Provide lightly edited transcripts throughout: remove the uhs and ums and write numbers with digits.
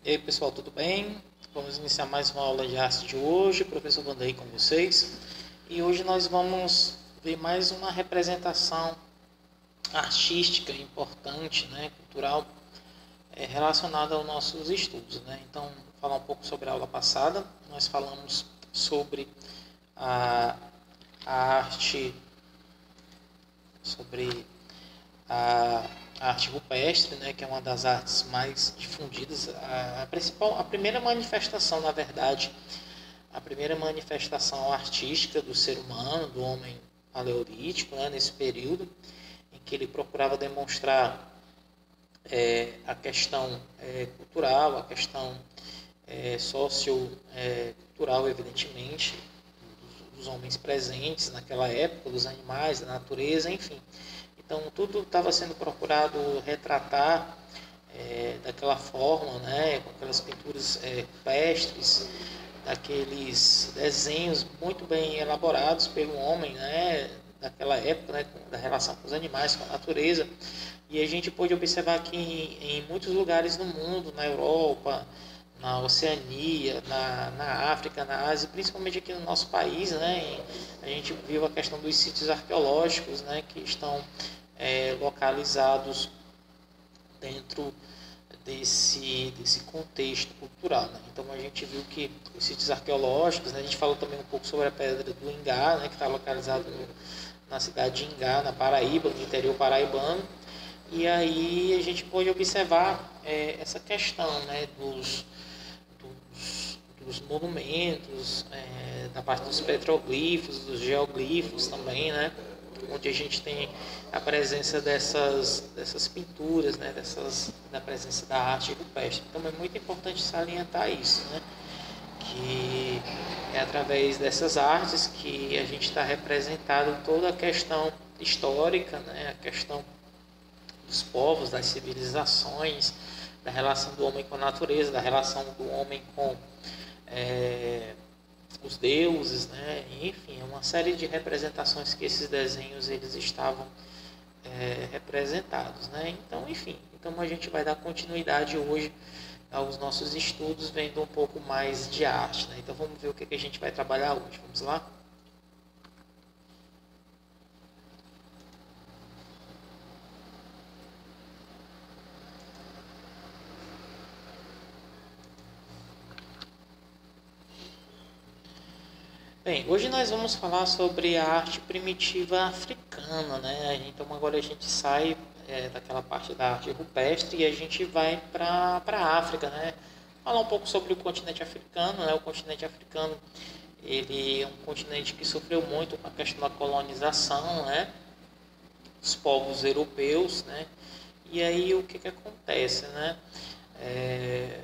E aí pessoal, tudo bem? Vamos iniciar mais uma aula de arte de hoje, professor Vandaí com vocês. E hoje nós vamos ver mais uma representação artística importante, né, cultural, relacionada aos nossos estudos, né? Então, vou falar um pouco sobre a aula passada. Nós falamos sobre a, a arte, sobre a arte rupestre, né, que é uma das artes mais difundidas, a primeira manifestação, na verdade, a primeira manifestação artística do ser humano, do homem paleolítico, né, nesse período em que ele procurava demonstrar a questão cultural, a questão sociocultural, evidentemente, dos homens presentes naquela época, dos animais, da natureza, enfim. Então, tudo estava sendo procurado retratar daquela forma, né, com aquelas pinturas rupestres, daqueles desenhos muito bem elaborados pelo homem, né, daquela época, né, da relação com os animais, com a natureza. E a gente pôde observar que em muitos lugares no mundo, na Europa, na Oceania, na África, na Ásia, principalmente aqui no nosso país, né, a gente viu a questão dos sítios arqueológicos, né, que estão localizados dentro desse contexto cultural, né? Então a gente viu que os sítios arqueológicos, né, a gente falou também um pouco sobre a Pedra do Ingá, né, que está localizado na cidade de Ingá, na Paraíba, no interior paraibano. E aí a gente pôde observar essa questão, né, dos monumentos, da parte dos petroglifos, dos geoglifos também, né, onde a gente tem a presença dessas pinturas, né, da presença da arte rupestre. Então é muito importante salientar isso, né, que é através dessas artes que a gente está representado toda a questão histórica, né, a questão dos povos, das civilizações, da relação do homem com a natureza, da relação do homem com os deuses, né? Enfim, é uma série de representações que esses desenhos eles estavam representados, né? Então, enfim, então a gente vai dar continuidade hoje aos nossos estudos, vendo um pouco mais de arte, né? Então vamos ver o que a gente vai trabalhar hoje. Vamos lá? Bem, hoje nós vamos falar sobre a arte primitiva africana, né? Então agora a gente sai daquela parte da arte rupestre e a gente vai para a África, né? Falar um pouco sobre o continente africano, né? O continente africano, ele é um continente que sofreu muito com a questão da colonização, né? Dos povos europeus, né? E aí o que acontece, né? É,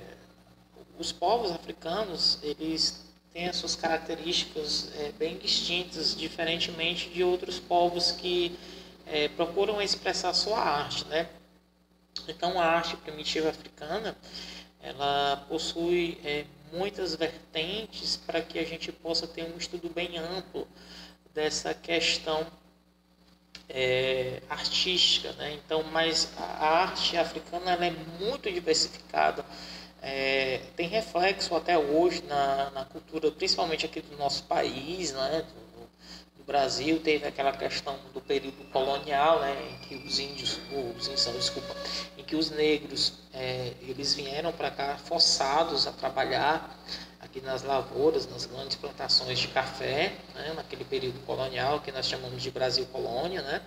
os povos africanos, eles têm as suas características bem distintas, diferentemente de outros povos que procuram expressar sua arte, né? Então, a arte primitiva africana, ela possui muitas vertentes para que a gente possa ter um estudo bem amplo dessa questão artística, né? Então, mas a arte africana ela é muito diversificada, tem reflexo até hoje na cultura, principalmente aqui do nosso país, né? Do Brasil. Teve aquela questão do período colonial, né? Em que em que os negros eles vieram para cá forçados a trabalhar aqui nas lavouras, nas grandes plantações de café, né, naquele período colonial que nós chamamos de Brasil Colônia, né?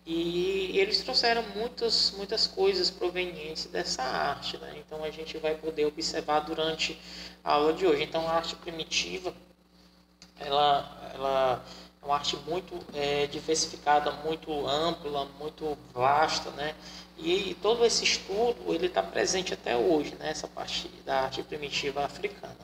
E eles trouxeram muitas coisas provenientes dessa arte, né? Então a gente vai poder observar durante a aula de hoje. Então a arte primitiva, ela é uma arte muito diversificada, muito ampla, muito vasta, né? E todo esse estudo ele está presente até hoje, né? Essa parte da arte primitiva africana.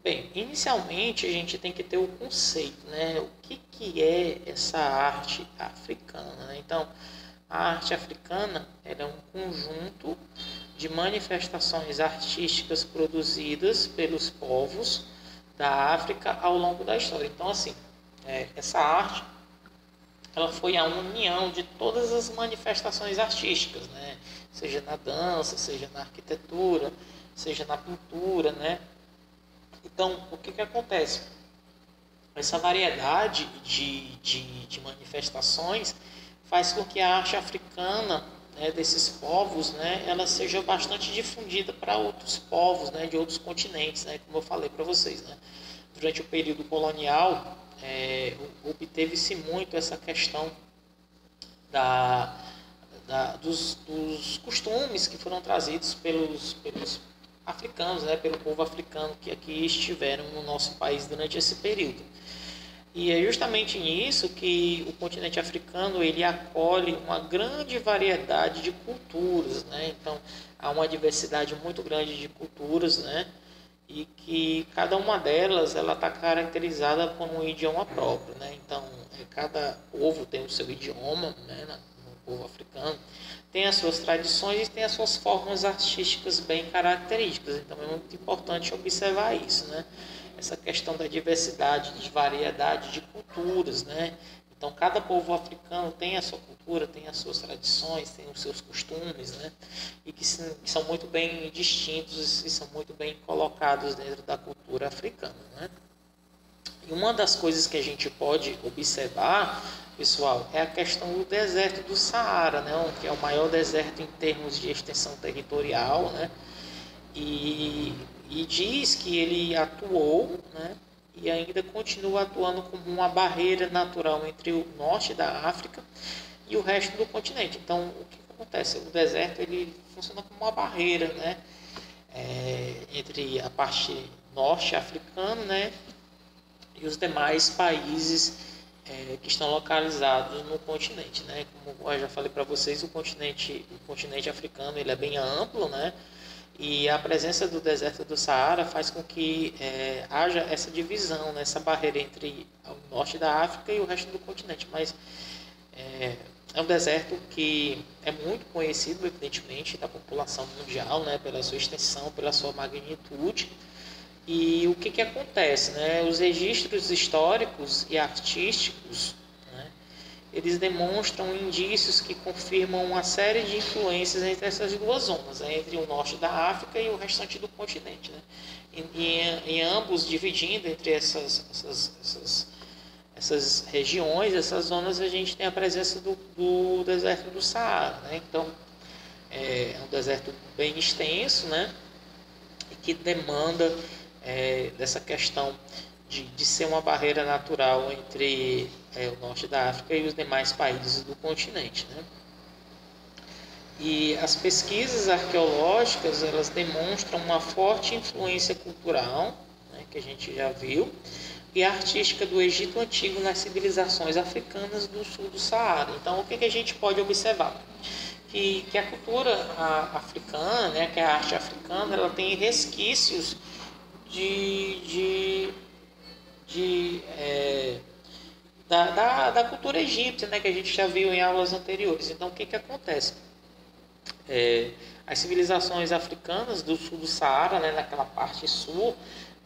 Bem, inicialmente a gente tem que ter o conceito, né? O que é essa arte africana, né? Então, a arte africana ela é um conjunto de manifestações artísticas produzidas pelos povos da África ao longo da história. Então, assim, essa arte ela foi a união de todas as manifestações artísticas, né? Seja na dança, seja na arquitetura, seja na pintura, né? Então, o que acontece? Essa variedade de manifestações faz com que a arte africana, né, desses povos, né, ela seja bastante difundida para outros povos, né, de outros continentes, né, como eu falei para vocês. Né. Durante o período colonial, obteve-se muito essa questão dos costumes que foram trazidos pelos africanos, né, pelo povo africano que aqui estiveram no nosso país durante esse período. E é justamente nisso que o continente africano ele acolhe uma grande variedade de culturas, né? Então há uma diversidade muito grande de culturas, né? E que cada uma delas ela está caracterizada por um idioma próprio, né? Então cada povo tem o seu idioma, né? No povo africano tem as suas tradições e tem as suas formas artísticas bem características. Então é muito importante observar isso, né? Essa questão da diversidade, de variedade de culturas, né? Então, cada povo africano tem a sua cultura, tem as suas tradições, tem os seus costumes, né? E que são muito bem distintos e são muito bem colocados dentro da cultura africana, né? E uma das coisas que a gente pode observar, pessoal, é a questão do deserto do Saara, né? Que é o maior deserto em termos de extensão territorial, né? E diz que ele atuou, né, e ainda continua atuando como uma barreira natural entre o norte da África e o resto do continente. Então, o que acontece? O deserto ele funciona como uma barreira, né, entre a parte norte africana, né, e os demais países que estão localizados no continente, né. Como eu já falei para vocês, o continente africano ele é bem amplo, né. E a presença do deserto do Saara faz com que haja essa divisão, né, essa barreira entre o norte da África e o resto do continente. Mas é um deserto que é muito conhecido, evidentemente, da população mundial, né, pela sua extensão, pela sua magnitude. E o que acontece? Né? Os registros históricos e artísticos, né, eles demonstram indícios que confirmam uma série de influências entre essas duas zonas, né, entre o norte da África e o restante do continente. Né? Em ambos, dividindo entre essas regiões, essas zonas, a gente tem a presença do deserto do Saara. Né? Então, é um deserto bem extenso, né? E que demanda dessa questão de ser uma barreira natural entre o norte da África e os demais países do continente. Né? E as pesquisas arqueológicas elas demonstram uma forte influência cultural, né, que a gente já viu, e artística do Egito Antigo nas civilizações africanas do sul do Saara. Então, o que a gente pode observar? Que a cultura africana, né, que a arte africana, ela tem resquícios da cultura egípcia, né, que a gente já viu em aulas anteriores. Então, o que acontece? As civilizações africanas do sul do Saara, né, naquela parte sul,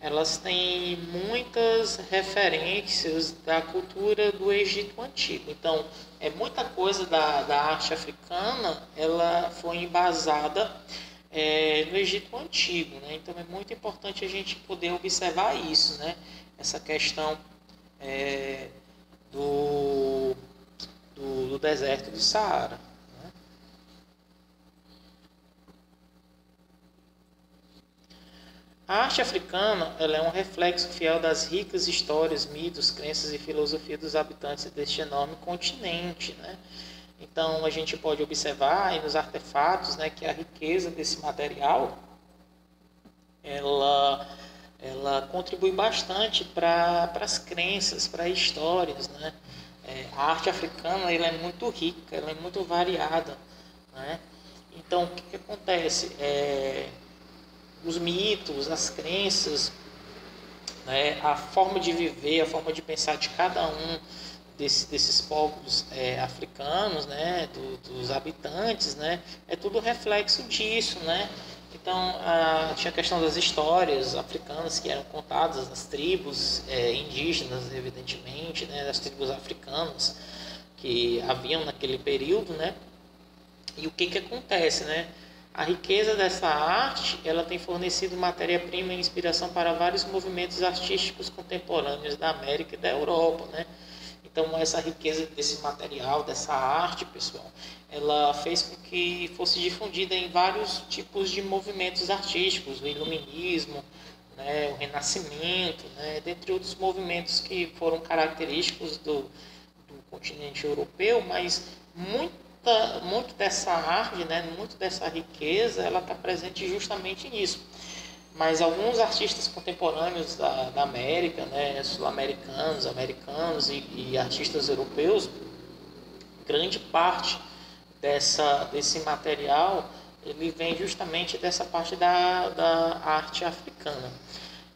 elas têm muitas referências da cultura do Egito Antigo. Então, muita coisa da arte africana ela foi embasada no Egito Antigo. Né? Então, é muito importante a gente poder observar isso, né? Essa questão do deserto do Saara. A arte africana ela é um reflexo fiel das ricas histórias, mitos, crenças e filosofia dos habitantes deste enorme continente. Né? Então, a gente pode observar aí nos artefatos, né, que a riqueza desse material ela contribui bastante para as crenças, para histórias. Né? A arte africana ela é muito rica, ela é muito variada. Né? Então, o que acontece? Os mitos, as crenças, né, a forma de viver, a forma de pensar de cada um desses povos africanos, né, dos habitantes, né, é tudo reflexo disso, né? Então, tinha a questão das histórias africanas que eram contadas, das tribos indígenas, evidentemente, né, das tribos africanas, que haviam naquele período, né? E o que que acontece, né? A riqueza dessa arte, ela tem fornecido matéria-prima e inspiração para vários movimentos artísticos contemporâneos da América e da Europa, né? Então, essa riqueza desse material, dessa arte, pessoal, ela fez com que fosse difundida em vários tipos de movimentos artísticos, o iluminismo, né, o renascimento, né, dentre outros movimentos que foram característicos do continente europeu, mas muito dessa arte, né, muito dessa riqueza, ela está presente justamente nisso. Mas alguns artistas contemporâneos da América, né, sul-americanos, americanos e artistas europeus, grande parte desse material ele vem justamente dessa parte da arte africana.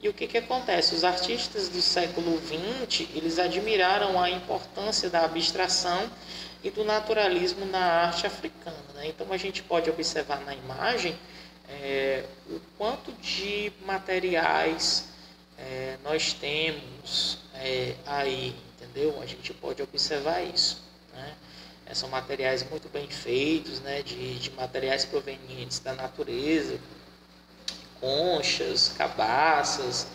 E o que, que acontece? Os artistas do século XX, eles admiraram a importância da abstração e do naturalismo na arte africana, né? Então a gente pode observar na imagem o quanto de materiais nós temos aí, entendeu? A gente pode observar isso, né? São materiais muito bem feitos, né? De materiais provenientes da natureza, conchas, cabaças,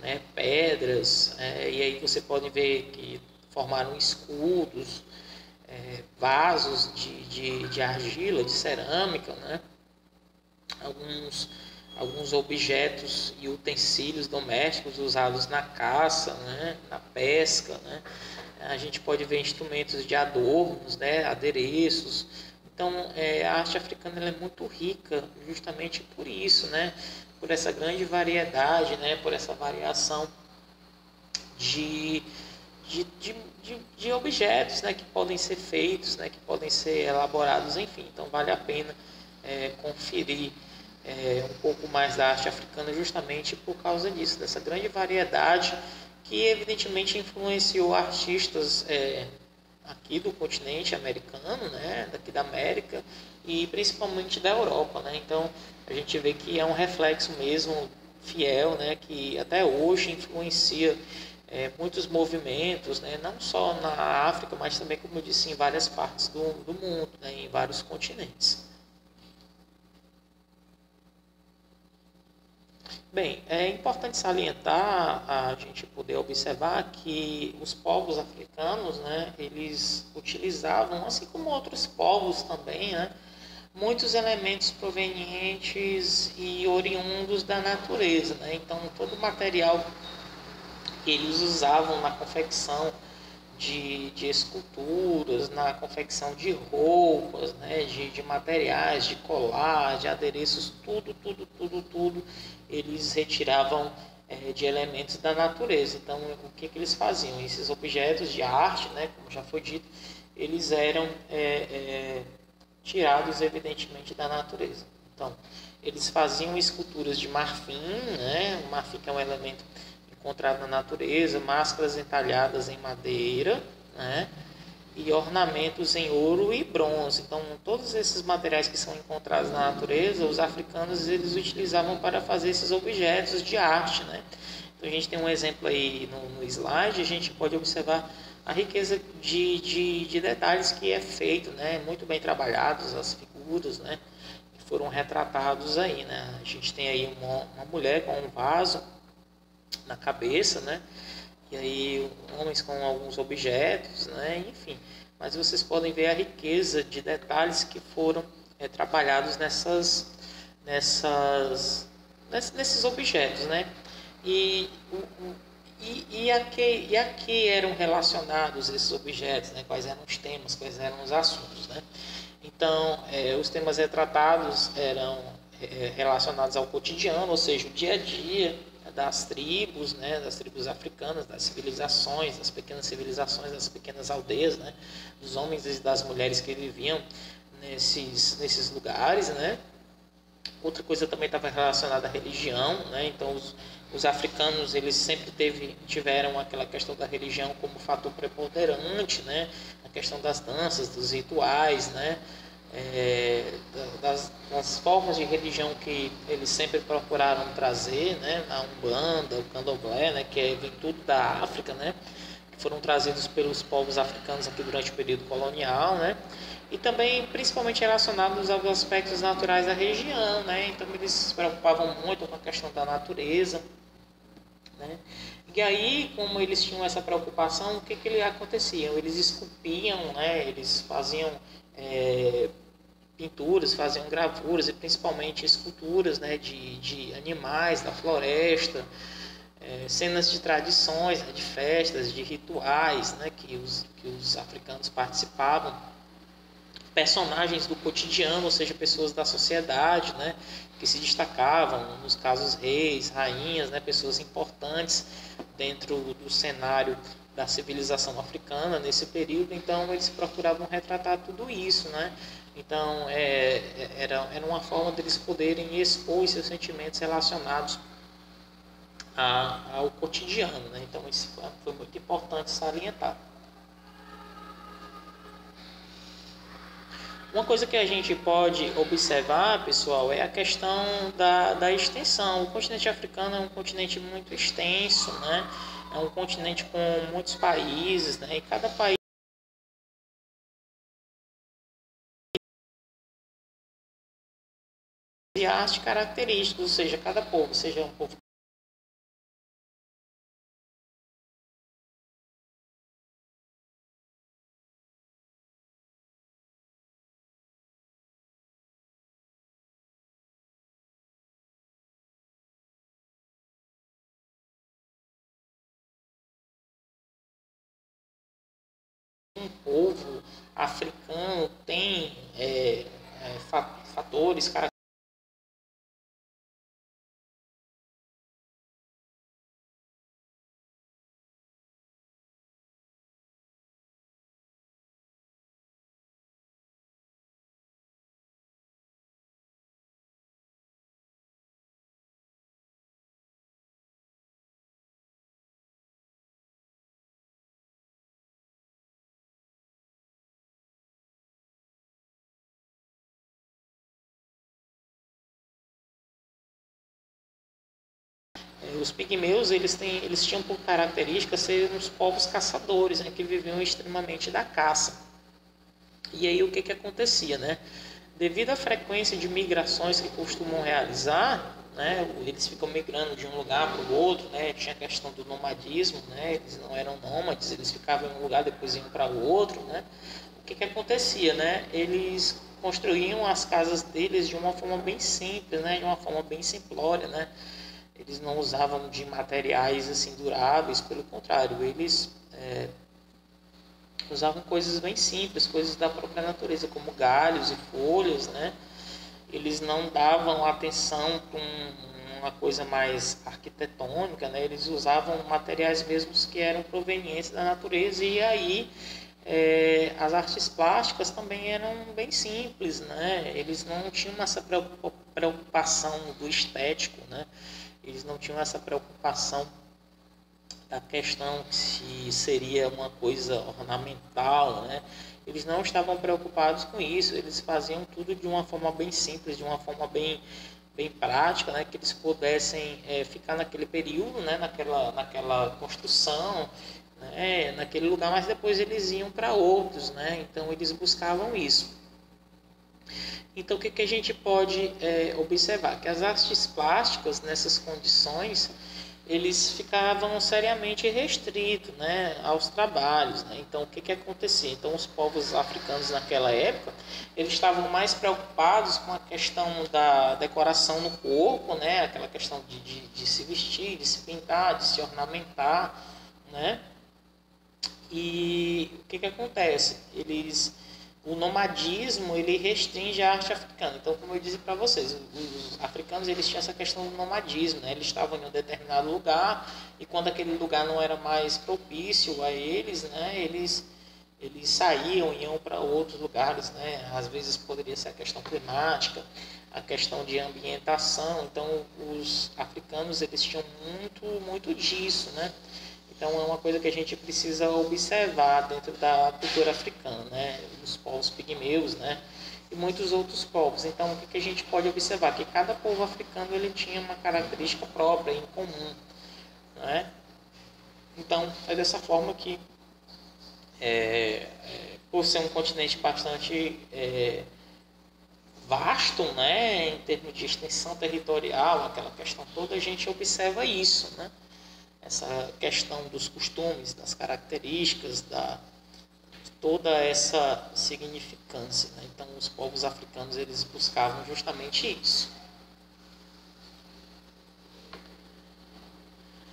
né? Pedras, e aí você pode ver que formaram escudos, vasos de argila, de cerâmica, né? Alguns objetos e utensílios domésticos usados na caça, né? Na pesca, né? A gente pode ver instrumentos de adornos, né? Adereços. Então, a arte africana ela é muito rica justamente por isso, né? Por essa grande variedade, né? Por essa variação de objetos, né? Que podem ser feitos, né? Que podem ser elaborados, enfim. Então, vale a pena conferir um pouco mais da arte africana justamente por causa disso, dessa grande variedade que evidentemente influenciou artistas aqui do continente americano, né, daqui da América e principalmente da Europa, né? Então a gente vê que é um reflexo mesmo fiel, né, que até hoje influencia muitos movimentos, né, não só na África, mas também, como eu disse, em várias partes do mundo, né, em vários continentes. Bem, é importante salientar, a gente poder observar que os povos africanos, né, eles utilizavam, assim como outros povos também, né, muitos elementos provenientes e oriundos da natureza, né? Então, todo o material que eles usavam na confecção de esculturas, na confecção de roupas, né, de materiais, de colar, de adereços, tudo, eles retiravam de elementos da natureza. Então, o que eles faziam? Esses objetos de arte, né, como já foi dito, eles eram tirados, evidentemente, da natureza. Então, eles faziam esculturas de marfim, né, o marfim que é um elemento encontrado na natureza, máscaras entalhadas em madeira, né, e ornamentos em ouro e bronze. Então, todos esses materiais que são encontrados na natureza, os africanos eles utilizavam para fazer esses objetos de arte, né? Então, a gente tem um exemplo aí no slide, a gente pode observar a riqueza de detalhes que é feito, né? Muito bem trabalhados, as figuras, né, que foram retratados aí, né? A gente tem aí uma mulher com um vaso na cabeça, né? E aí homens com alguns objetos, né? Enfim, mas vocês podem ver a riqueza de detalhes que foram trabalhados nesses objetos, né? E a que eram relacionados esses objetos, né? Quais eram os temas, quais eram os assuntos, né? Então, os temas retratados eram relacionados ao cotidiano, ou seja, o dia a dia das tribos, né, das tribos africanas, das civilizações, das pequenas civilizações, das pequenas aldeias, né, dos homens e das mulheres que viviam nesses lugares, né. Outra coisa também estava relacionada à religião, né. Então os africanos eles sempre tiveram aquela questão da religião como fator preponderante, né, a questão das danças, dos rituais, né. Das formas de religião que eles sempre procuraram trazer, né, a Umbanda, o Candomblé, né, vem tudo da África, né, que foram trazidos pelos povos africanos aqui durante o período colonial, né? E também principalmente relacionados aos aspectos naturais da região, né? Então eles se preocupavam muito com a questão da natureza, né? E aí, como eles tinham essa preocupação, o que que acontecia? Eles esculpiam, né? Eles faziam pinturas, faziam gravuras e principalmente esculturas, né? De animais da floresta, cenas de tradições, né? De festas, de rituais, né? Que os africanos participavam, personagens do cotidiano, ou seja, pessoas da sociedade, né, que se destacavam, nos casos reis, rainhas, né, pessoas importantes dentro do cenário da civilização africana nesse período. Então eles procuravam retratar tudo isso, né? Então era uma forma deles poderem expor os seus sentimentos relacionados ao cotidiano, né? Então isso foi muito importante salientar. Uma coisa que a gente pode observar, pessoal, é a questão da extensão. O continente africano é um continente muito extenso, né? É um continente com muitos países, né? E cada país tem arte características, ou seja, cada povo, seja um povo povo africano tem fatores, os pigmeus eles tinham por característica ser uns povos caçadores, né, que viviam extremamente da caça. E aí o que que acontecia, né? Devido à frequência de migrações que costumam realizar, né, eles ficam migrando de um lugar para o outro, né? Tinha a questão do nomadismo, né? Eles não eram nômades, eles ficavam em um lugar depois iam para o outro, né? O que que acontecia, né? Eles construíam as casas deles de uma forma bem simples, né? De uma forma bem simplória, né? Eles não usavam de materiais assim duráveis, pelo contrário, eles usavam coisas bem simples, coisas da própria natureza, como galhos e folhas, né? Eles não davam atenção para uma coisa mais arquitetônica, né? Eles usavam materiais mesmos que eram provenientes da natureza, e aí as artes plásticas também eram bem simples, né? Eles não tinham essa preocupação do estético, né? Eles não tinham essa preocupação da questão se seria uma coisa ornamental, né? Eles não estavam preocupados com isso, eles faziam tudo de uma forma bem simples, de uma forma bem prática, né? Que eles pudessem ficar naquele período, né? Naquela construção, né? Naquele lugar, mas depois eles iam para outros, né? Então eles buscavam isso. Então, o que, que a gente pode observar? Que as artes plásticas, nessas condições, eles ficavam seriamente restritos, né, aos trabalhos, né? Então, o que, que acontecia? Então, os povos africanos naquela época, eles estavam mais preocupados com a questão da decoração no corpo, né? Aquela questão de se vestir, de se pintar, de se ornamentar, né? E o que, que acontece? O nomadismo ele restringe a arte africana. Então, como eu disse para vocês, os africanos eles tinham essa questão do nomadismo, né? Eles estavam em um determinado lugar e quando aquele lugar não era mais propício a eles, né? Eles saíam, iam para outros lugares, né? Às vezes poderia ser a questão climática, a questão de ambientação. Então, os africanos eles tinham muito disso, né? Então é uma coisa que a gente precisa observar dentro da cultura africana, né? Os povos pigmeus, né? E muitos outros povos. Então o que a gente pode observar? Que cada povo africano ele tinha uma característica própria, em comum, né? Então é dessa forma que por ser um continente bastante vasto, né, em termos de extensão territorial, aquela questão toda, a gente observa isso, né? Essa questão dos costumes, das características, de toda essa significância, né? Então, os povos africanos, eles buscavam justamente isso.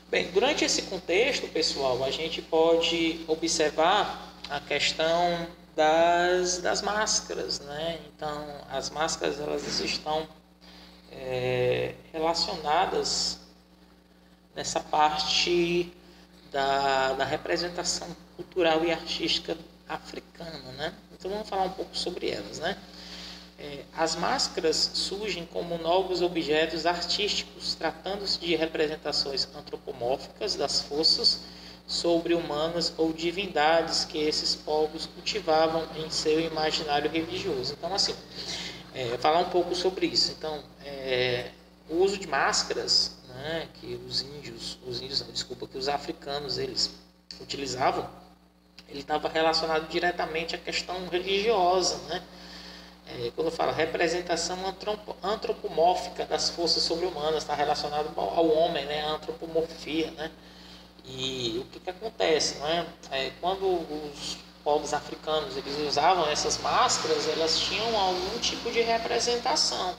Bem, durante esse contexto, pessoal, a gente pode observar a questão das máscaras, né? Então, as máscaras, elas estão relacionadas nessa parte da representação cultural e artística africana, né? Então, vamos falar um pouco sobre elas, né? As máscaras surgem como novos objetos artísticos, tratando-se de representações antropomórficas das forças sobre-humanas ou divindades que esses povos cultivavam em seu imaginário religioso. Então, assim, falar um pouco sobre isso. Então, o uso de máscaras, né, que que os africanos eles utilizavam, ele estava relacionado diretamente à questão religiosa, né? Quando eu falo representação antropomórfica das forças sobre-humanas, está relacionado ao homem, né? A antropomorfia, né? E o que acontece, né? Quando os povos africanos eles usavam essas máscaras, elas tinham algum tipo de representação,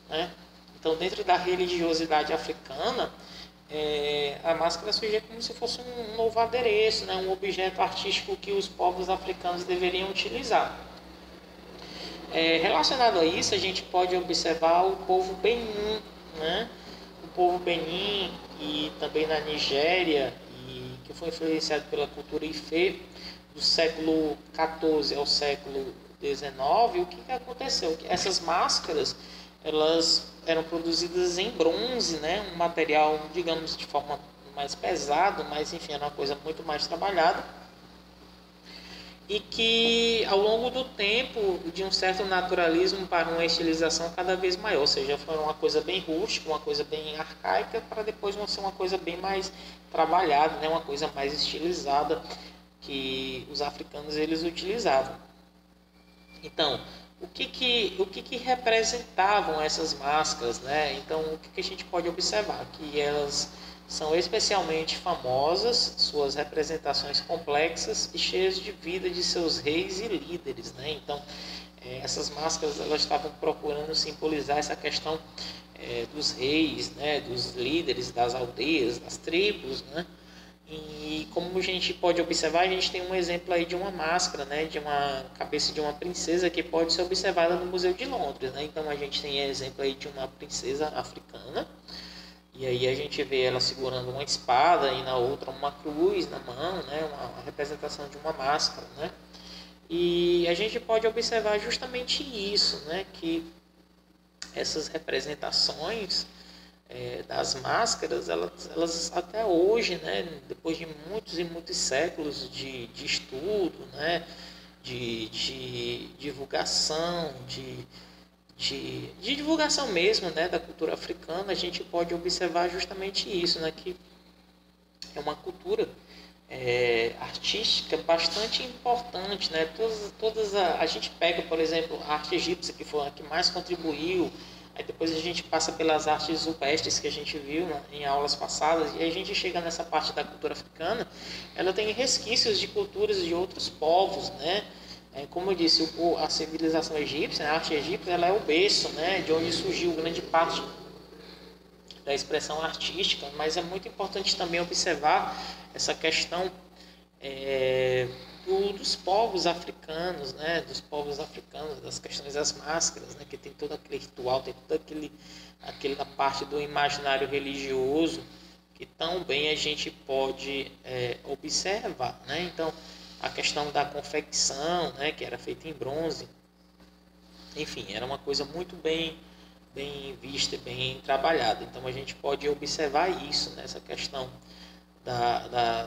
né? Então, dentro da religiosidade africana, a máscara surgia como se fosse um novo adereço, né? Um objeto artístico que os povos africanos deveriam utilizar. Relacionado a isso, a gente pode observar o povo Benin, né? O povo Benin e também na Nigéria, que foi influenciado pela cultura Ifê do século XIV ao século XIX. O que aconteceu? Que essas máscaras elas eram produzidas em bronze, né? Um material, digamos, de forma mais pesado, mas enfim, era uma coisa muito mais trabalhada. E que ao longo do tempo, de um certo naturalismo para uma estilização cada vez maior, ou seja, foi uma coisa bem rústica, uma coisa bem arcaica, para depois ser uma coisa bem mais trabalhada, né? Uma coisa mais estilizada que os africanos eles utilizavam. Então, o que representavam essas máscaras, né? Então, o que a gente pode observar? Que elas são especialmente famosas, suas representações complexas e cheias de vida de seus reis e líderes, né? Então, essas máscaras elas estavam procurando simbolizar essa questão dos reis, né? Dos líderes das aldeias, das tribos, né? E como a gente pode observar, a gente tem um exemplo aí de uma máscara, né, de uma cabeça de uma princesa que pode ser observada no Museu de Londres, né? Então a gente tem exemplo aí de uma princesa africana, e aí a gente vê ela segurando uma espada e na outra uma cruz na mão, né, uma representação de uma máscara, né? E a gente pode observar justamente isso, né, que essas representações das máscaras, elas até hoje, né, depois de muitos e muitos séculos de estudo, né, de divulgação, de divulgação mesmo, né, da cultura africana, a gente pode observar justamente isso, né, que é uma cultura artística bastante importante, né? A gente pega, por exemplo, a arte egípcia, que foi a que mais contribuiu. Aí depois a gente passa pelas artes rupestres que a gente viu, né, em aulas passadas, e aí a gente chega nessa parte da cultura africana. Ela tem resquícios de culturas de outros povos, né? Como eu disse, a civilização egípcia, a arte egípcia, ela é o berço, né, de onde surgiu grande parte da expressão artística, mas é muito importante também observar essa questão dos povos africanos, né, dos africanos, das questões das máscaras, né, que tem todo aquele ritual, tem toda aquela parte do imaginário religioso que também a gente pode observar, né? Então, a questão da confecção, né, que era feita em bronze, enfim, era uma coisa muito bem vista, bem trabalhada. Então, a gente pode observar isso nessa questão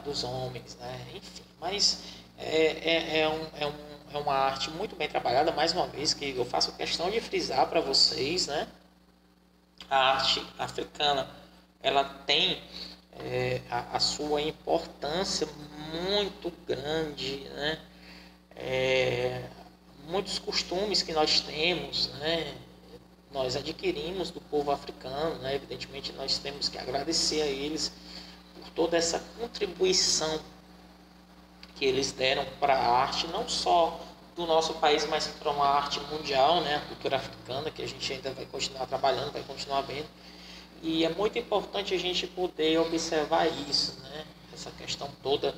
dos homens, né? Enfim, mas é uma arte muito bem trabalhada, mais uma vez, que eu faço questão de frisar para vocês, né? A arte africana, ela tem a sua importância muito grande, né? Muitos costumes que nós temos, né? Nós adquirimos do povo africano, né? Evidentemente nós temos que agradecer a eles por toda essa contribuição que eles deram para a arte, não só do nosso país, mas para uma arte mundial, né? A cultura africana, que a gente ainda vai continuar trabalhando, vai continuar vendo. E é muito importante a gente poder observar isso, né? Essa questão toda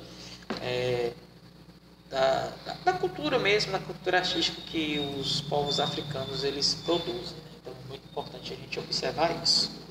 da cultura mesmo, da cultura artística que os povos africanos eles produzem, né? Então é muito importante a gente observar isso.